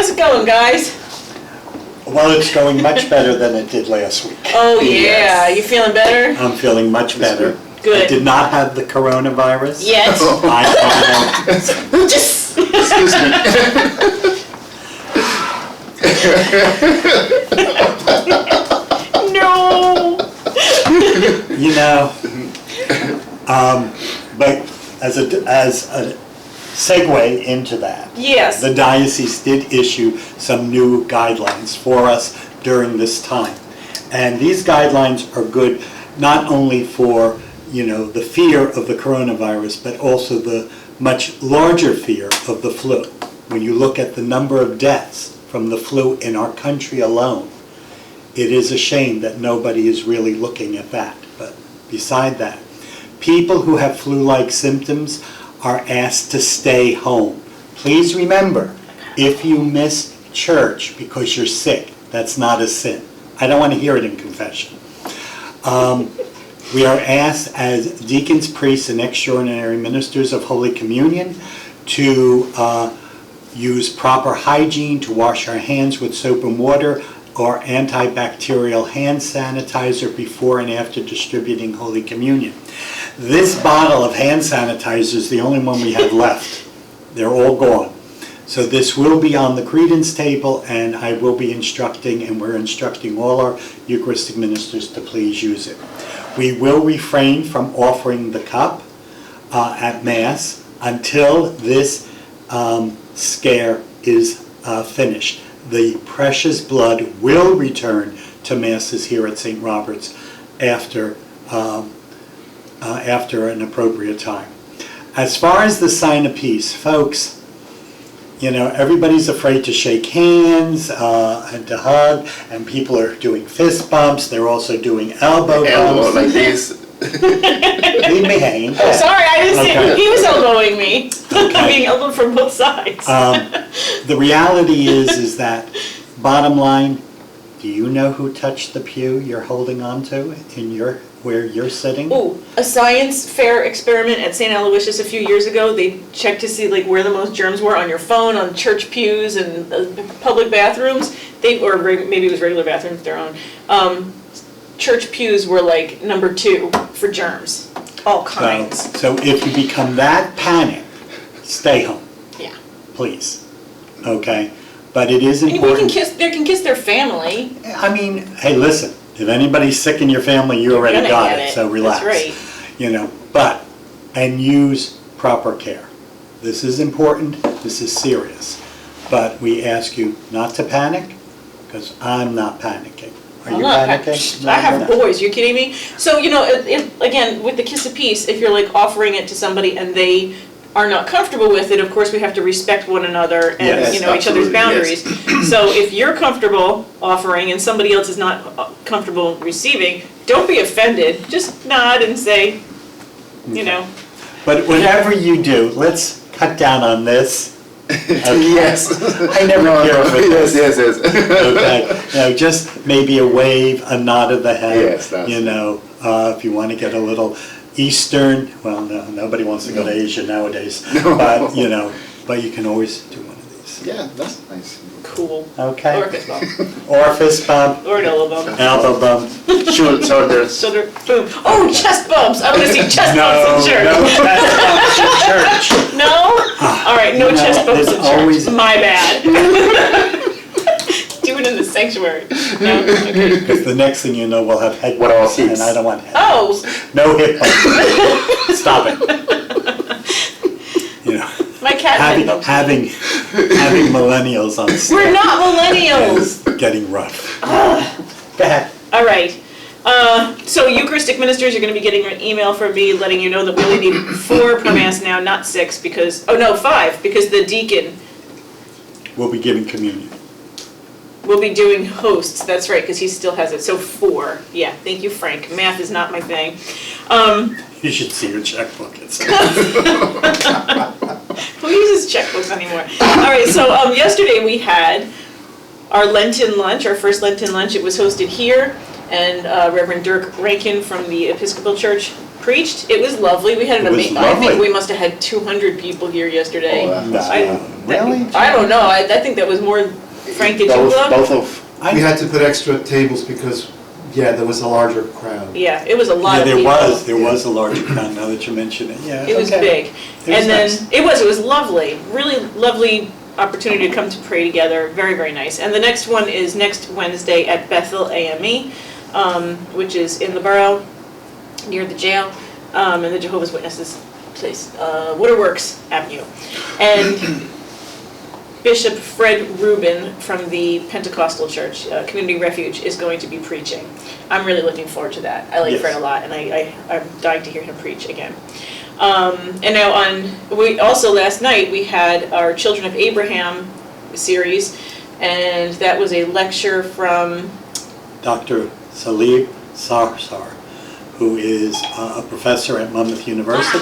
How's it going, guys? Well, it's going much better than it did last week. Oh, yeah. You feeling better? I'm feeling much better. Good. I did not have the coronavirus. Yet. Excuse me. No. You know, but as a segue into that, Yes. the diocese did issue some new guidelines for us during this time. And these guidelines are good not only for, the fear of the coronavirus, but also the much larger fear of the flu. When you look at the number of deaths from the flu in our country alone, it is a shame that nobody is really looking at that. But beside that, people who have flu-like symptoms are asked to stay home. Please remember, if you miss church because you're sick, that's not a sin. I don't want to hear it in confession. We are asked as deacons, priests, and extraordinary ministers of Holy Communion to use proper hygiene, to wash our hands with soap and water or antibacterial hand sanitizer before and after distributing Holy Communion. This bottle of hand sanitizer is the only one we have left. They're all gone. So this will be on the credence table, and I will be instructing, and we're instructing all our Eucharistic ministers to please use it. We will refrain from offering the cup at Mass until this scare is finished. The precious blood will return to Masses here at St. Robert's after an appropriate time. As far as the sign of peace, folks, everybody's afraid to shake hands and to hug, and people are doing fist bumps. They're also doing elbow bumps. Like this. Leave me hanging. Oh, sorry, I didn't see Okay. it. He was elbowing me. Okay. I'm being elbowed from both sides. The reality is that, bottom line, do you know who touched the pew you're holding on to where you're sitting? Oh, a science fair experiment at St. Aloysius a few years ago. They checked to see where the most germs were on your phone, on church pews, and public bathrooms. Or maybe it was regular bathrooms, their own. Church pews were number 2 for germs, all kinds. So if you become that panicked, stay home. Yeah. Please. Okay? But it is Anybody important. they can kiss their family. I mean, hey, listen, if anybody's sick in your family, you already gonna got get it, so relax. That's right. And use proper care. This is important, this is serious. But we ask you not to panic, because I'm not panicking. Are you panicking? I have boys, you kidding me? So, again, with the kiss of peace, if you're offering it to somebody and they are not comfortable with it, of course we have to respect one another and Yes, each other's absolutely, boundaries. yes. So if you're comfortable offering and somebody else is not comfortable receiving, don't be offended. Just nod and say, But whatever you do, let's cut down on this. Okay. Yes. I never care for this. Yes. Okay, just maybe a wave, a nod of the head. Yes, that's if you want to get a little Eastern, well, no, nobody wants to go to Asia nowadays. No. But but you can always do one of these. Yeah, that's nice. cool. Okay. Or a fist bump. Or a fist bump. Or an elbow bump. Elbow bump. Shoulders. Shoulder, boom. Oh, chest bumps. I want to see chest No, bumps in church. no chest bumps in church. No? All right, no chest bumps in there's church. always- My bad. Do it in the sanctuary. No? Okay. Because the next thing you know, we'll have head What else? bumps, and I don't want head Oh. bumps. No hip bumps. Stop it. My cat head bumps. Having millennials on staff. We're not millennials. is getting rough. Go ahead. All right. So Eucharistic ministers, you're going to be getting an email from me letting you know that we only need 4 per Mass now, not 6, because, 5, because the deacon We'll be giving communion. will be doing hosts. That's right, because he still has it. So 4. Yeah, thank you, Frank. Math is not my thing. You should see your checkbook. Who uses checkbooks anymore? All right, so yesterday we had our Lenten lunch, our first Lenten lunch. It was hosted here, and Reverend Dirk Rankin from the Episcopal Church preached. It was lovely. We had an It was amazing, I think lovely. we must have had 200 people here yesterday. Oh, that's I- Really? I don't know, I think that was more, Frank, did you look? Both of, We had to put extra tables because, yeah, there was a larger crowd. Yeah, it was a lot Yeah, of there people. there was a large crowd, now that you mention it, yeah. It was okay. big. It was And then, nice. it was lovely, really lovely opportunity to come to pray together, very, very nice. And the next one is next Wednesday at Bethel AME, which is in the borough, near the jail, and the Jehovah's Witnesses place, Waterworks Avenue. And Bishop Fred Rubin from the Pentecostal Church, Community Refuge, is going to be preaching. I'm really looking forward to that. I like Yes. Fred a lot, and I'm dying to hear him preach again. And now last night, we had our Children of Abraham series, and that was a lecture from, Dr. Salib Sarsar, who is a professor at Monmouth University,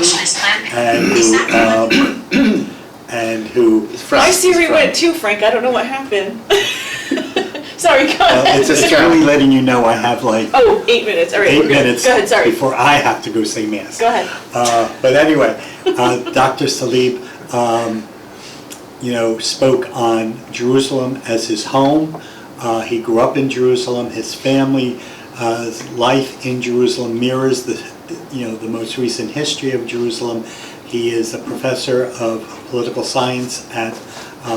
and who my Siri went too, Frank, I don't know what happened. Sorry, go ahead. it's just really letting you know I have like Oh, 8 minutes, all right, 8 we're good. minutes Go ahead, sorry. before I have to go say mass. Go ahead. But anyway, Dr. Salib, spoke on Jerusalem as his home. He grew up in Jerusalem. His family life in Jerusalem mirrors the most recent history of Jerusalem. He is a professor of political science at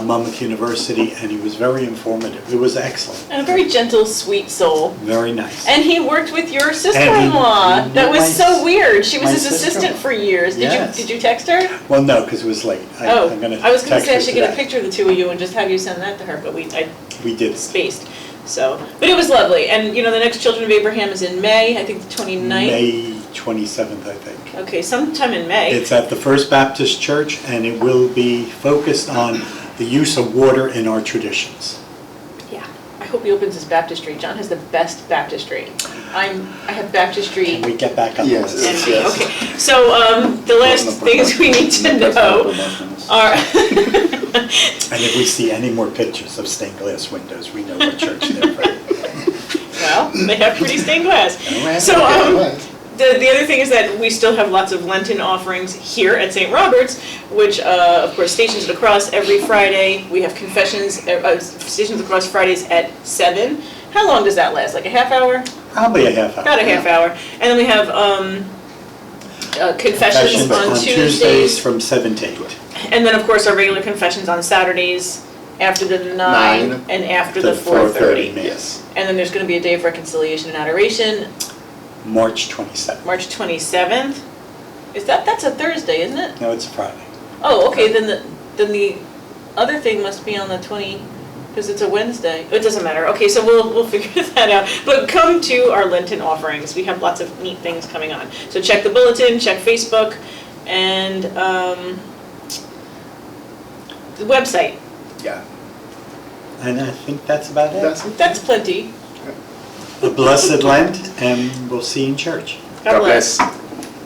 Monmouth University, and he was very informative. It was excellent. And a very gentle, sweet soul. Very nice. And he worked with your sister-in-law. And he- That was my- so weird. She was my his assistant sister-in-law. for years. Yes. Did you text her? Well, no, because it was late. Oh, I'm gonna I was going to text say I her should get a today. picture of the two of you and just have you send that to her, but I We did. spaced. So, but it was lovely. And the next Children of Abraham is in May, I think the 29th. May 27th, I think. Okay, sometime in May. It's at the First Baptist Church, and it will be focused on the use of water in our traditions. Yeah, I hope he opens his baptistry. John has the best baptistry. I have baptistry. Can we get back on Yes. this? And Yes. okay, so the last things we need to know are, And if we see any more pictures of stained glass windows, we know what church they're from. well, they have pretty stained glass. Right. So Okay. the other thing is that we still have lots of Lenten offerings here at St. Robert's, which of course Stations of the Cross every Friday. We have confessions, Stations of the Cross Fridays at 7. How long does that last? Like a half hour? Probably a half hour. About a half hour. And then we have confessions on Tuesdays. from 7 to 8. And then, of course, our regular confessions on Saturdays after the 9 9 and after the The 4:30 4:30. Mass. And then there's going to be a day of reconciliation and adoration, March 27th. March 27th. That's a Thursday, isn't it? No, it's a Friday. Oh, okay, then the other thing must be on the 20, because it's a Wednesday. It doesn't matter. Okay, so we'll figure that out. But come to our Lenten offerings. We have lots of neat things coming on. So check the bulletin, check Facebook, and the website. Yeah. And I think that's about it. That's it. That's plenty. A blessed Lent, and we'll see you in church. God bless.